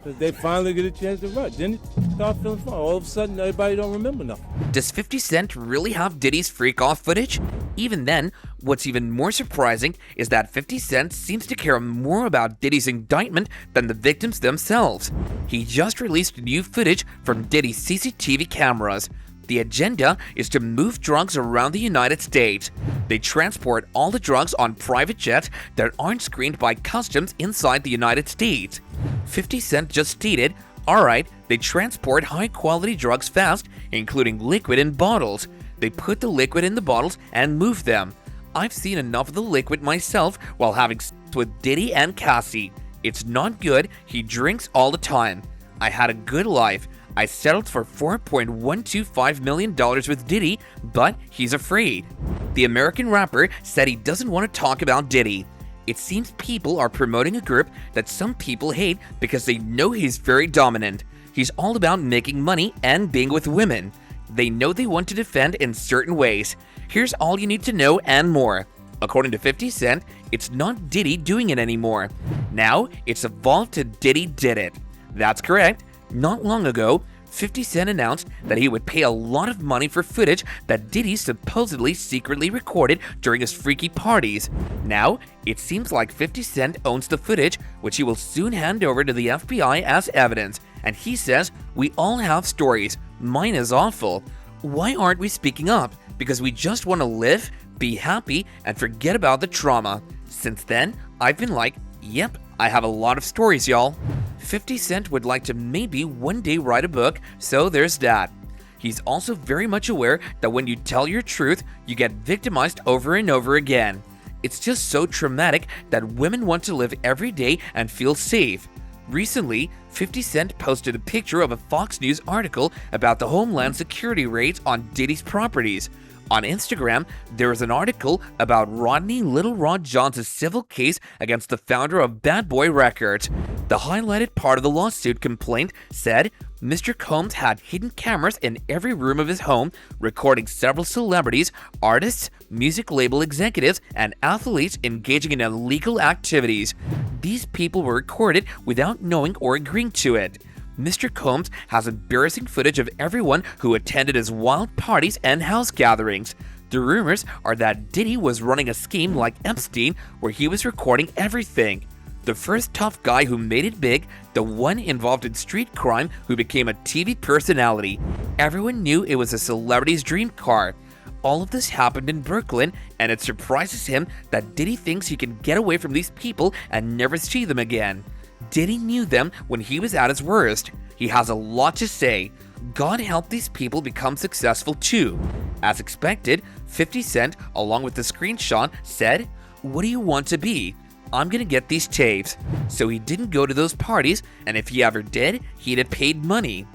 They finally get a chance to run. Then it start feeling fun. All of a sudden, everybody don't remember nothing. Does 50 Cent really have Diddy's freak-off footage? Even then, what's even more surprising is that 50 Cent seems to care more about Diddy's indictment than the victims themselves. He just released new footage from Diddy's CCTV cameras. The agenda is to move drugs around the United States. They transport all the drugs on private jets that aren't screened by customs inside the United States. 50 Cent just stated, alright, they transport high-quality drugs fast, including liquid in bottles. They put the liquid in the bottles and move them. I've seen enough of the liquid myself while having sex with Diddy and Cassie. It's not good, he drinks all the time. I had a good life. I settled for $4.125 million with Diddy, but he's afraid. The American rapper said he doesn't want to talk about Diddy. It seems people are promoting a group that some people hate because they know he's very dominant. He's all about making money and being with women. They know they want to defend in certain ways. Here's all you need to know and more. According to 50 Cent, it's not Diddy doing it anymore. Now, it's evolved to Diddy did it. That's correct. Not long ago, 50 Cent announced that he would pay a lot of money for footage that Diddy supposedly secretly recorded during his freaky parties. Now, it seems like 50 Cent owns the footage, which he will soon hand over to the FBI as evidence. And he says, we all have stories. Mine is awful. Why aren't we speaking up? Because we just want to live, be happy, and forget about the trauma. Since then, I've been like, yep, I have a lot of stories, y'all. 50 Cent would like to maybe one day write a book, so there's that. He's also very much aware that when you tell your truth, you get victimized over and over again. It's just so traumatic that women want to live every day and feel safe. Recently, 50 Cent posted a picture of a Fox News article about the Homeland Security raids on Diddy's properties. On Instagram, there is an article about Rodney Little Rod Johns' civil case against the founder of Bad Boy Records. The highlighted part of the lawsuit complaint said, Mr. Combs had hidden cameras in every room of his home, recording several celebrities, artists, music label executives, and athletes engaging in illegal activities. These people were recorded without knowing or agreeing to it. Mr. Combs has embarrassing footage of everyone who attended his wild parties and house gatherings. The rumors are that Diddy was running a scheme like Epstein where he was recording everything. The first tough guy who made it big, the one involved in street crime who became a TV personality. Everyone knew it was a celebrity's dream car. All of this happened in Brooklyn, and it surprises him that Diddy thinks he can get away from these people and never see them again. Diddy knew them when he was at his worst. He has a lot to say. God help these people become successful too. As expected, 50 Cent, along with the screenshot, said, "What do you want to be? I'm gonna get these tapes." So he didn't go to those parties, and if he ever did, he'd have paid money.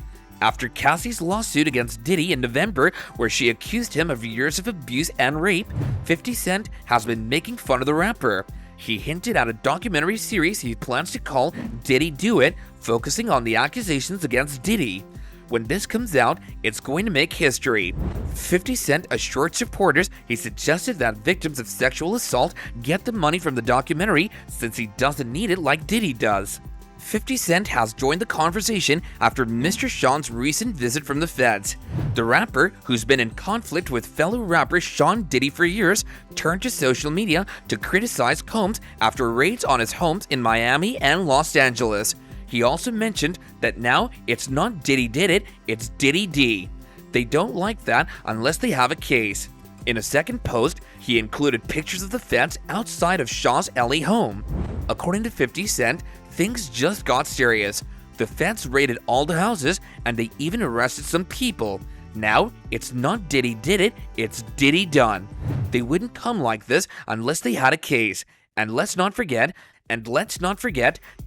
After Cassie's lawsuit against Diddy in November, where she accused him of years of abuse and rape, 50 Cent has been making fun of the rapper. He hinted at a documentary series he plans to call Diddy Do It, focusing on the accusations against Diddy. When this comes out, it's going to make history. 50 Cent assured supporters he suggested that victims of sexual assault get the money from the documentary since he doesn't need it like Diddy does. 50 Cent has joined the conversation after Mr. Sean's recent visit from the feds. The rapper, who's been in conflict with fellow rapper Sean Diddy for years, turned to social media to criticize Combs after raids on his homes in Miami and Los Angeles. He also mentioned that now it's not Diddy did it, it's Diddy D. They don't like that unless they have a case. In a second post, he included pictures of the feds outside of Shaw's LA home. According to 50 Cent, things just got serious. The feds raided all the houses and they even arrested some people. Now, it's not Diddy did it, it's Diddy done. They wouldn't come like this unless they had a case. And let's not forget,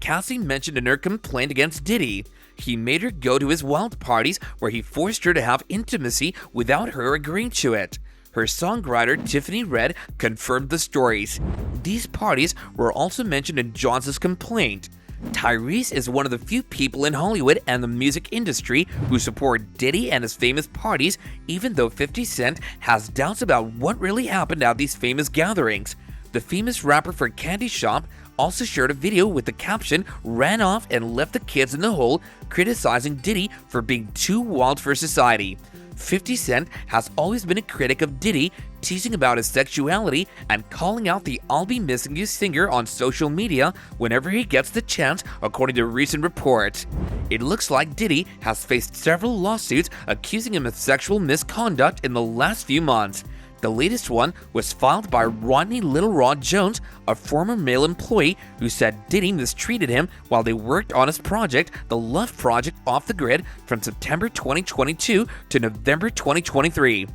Cassie mentioned in her complaint against Diddy, he made her go to his wild parties where he forced her to have intimacy without her agreeing to it. Her songwriter Tiffany Red confirmed the stories. These parties were also mentioned in Johns' complaint. Tyrese is one of the few people in Hollywood and the music industry who support Diddy and his famous parties, even though 50 Cent has doubts about what really happened at these famous gatherings. The famous rapper for Candy Shop also shared a video with the caption, "Ran off and left the kids in the hole," criticizing Diddy for being too wild for society. 50 Cent has always been a critic of Diddy, teasing about his sexuality and calling out the "I'll be missing you" singer on social media whenever he gets the chance, according to recent reports. It looks like Diddy has faced several lawsuits accusing him of sexual misconduct in the last few months. The latest one was filed by Rodney Little Rod Jones, a former male employee who said Diddy mistreated him while they worked on his project, the Love Project Off the Grid, from September 2022 to November 2023.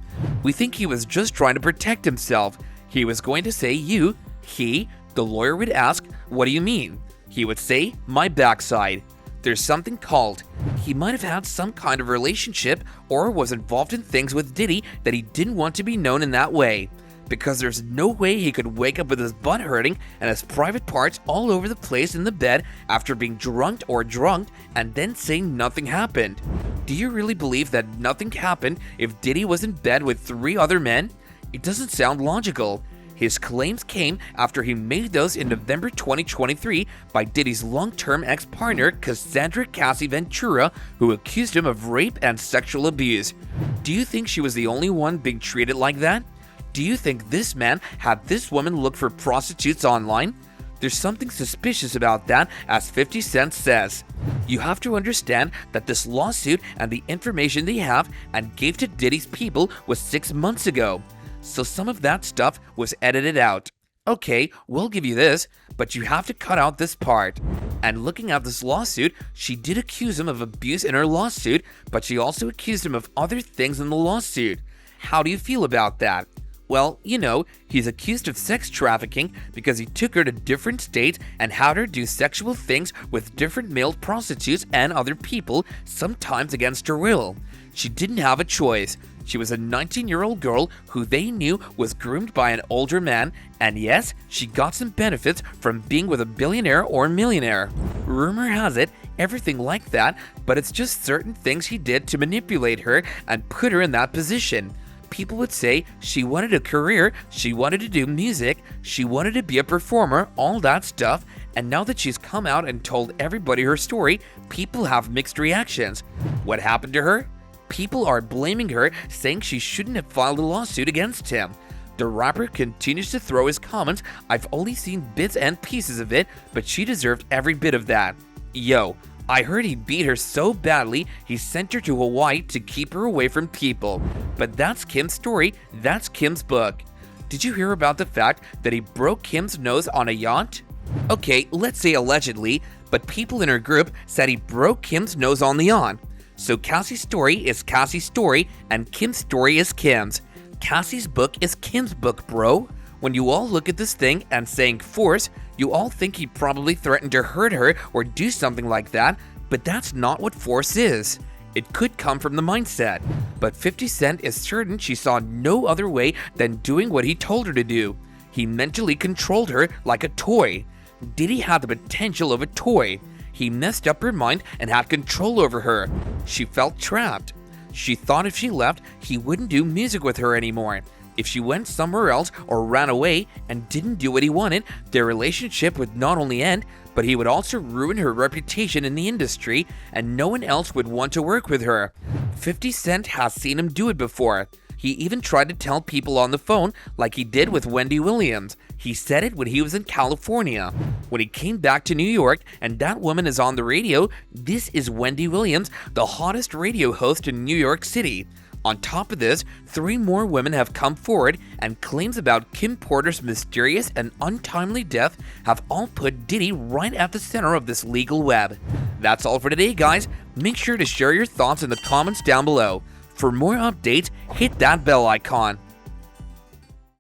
"We think he was just trying to protect himself. He was going to say you, he." The lawyer would ask, "What do you mean?" He would say, "My backside." There's something called. He might have had some kind of relationship or was involved in things with Diddy that he didn't want to be known in that way. Because there's no way he could wake up with his butt hurting and his private parts all over the place in the bed after being drugged or drunked and then say nothing happened. Do you really believe that nothing happened if Diddy was in bed with 3 other men? It doesn't sound logical. His claims came after he made those in November 2023 by Diddy's long-term ex-partner Cassandra Cassie Ventura, who accused him of rape and sexual abuse. Do you think she was the only one being treated like that? Do you think this man had this woman look for prostitutes online? There's something suspicious about that, as 50 Cent says. You have to understand that this lawsuit and the information they have and gave to Diddy's people was 6 months ago. So some of that stuff was edited out. Okay, we'll give you this, but you have to cut out this part. And looking at this lawsuit, she did accuse him of abuse in her lawsuit, but she also accused him of other things in the lawsuit. How do you feel about that? Well, you know, he's accused of sex trafficking because he took her to different states and had her do sexual things with different male prostitutes and other people, sometimes against her will. She didn't have a choice. She was a 19-year-old girl who they knew was groomed by an older man, and yes, she got some benefits from being with a billionaire or millionaire. Rumor has it, everything like that, but it's just certain things he did to manipulate her and put her in that position. People would say she wanted a career, she wanted to do music, she wanted to be a performer, all that stuff, and now that she's come out and told everybody her story, people have mixed reactions. What happened to her? People are blaming her, saying she shouldn't have filed a lawsuit against him. The rapper continues to throw his comments, "I've only seen bits and pieces of it, but she deserved every bit of that. Yo, I heard he beat her so badly, he sent her to Hawaii to keep her away from people." But that's Kim's story, that's Kim's book. Did you hear about the fact that he broke Kim's nose on a yacht? Okay, let's say allegedly, but people in her group said he broke Kim's nose on the yacht. So Cassie's story is Cassie's story, and Kim's story is Kim's. Cassie's book is Kim's book, bro. When you all look at this thing and saying force, you all think he probably threatened to hurt her or do something like that, but that's not what force is. It could come from the mindset. But 50 Cent is certain she saw no other way than doing what he told her to do. He mentally controlled her like a toy. Diddy had the potential of a toy. He messed up her mind and had control over her. She felt trapped. She thought if she left, he wouldn't do music with her anymore. If she went somewhere else or ran away and didn't do what he wanted, their relationship would not only end, but he would also ruin her reputation in the industry, and no one else would want to work with her. 50 Cent has seen him do it before. He even tried to tell people on the phone, like he did with Wendy Williams. He said it when he was in California. When he came back to New York and that woman is on the radio, this is Wendy Williams, the hottest radio host in New York City. On top of this, 3 more women have come forward, and claims about Kim Porter's mysterious and untimely death have all put Diddy right at the center of this legal web. That's all for today, guys. Make sure to share your thoughts in the comments down below. For more updates, hit that bell icon.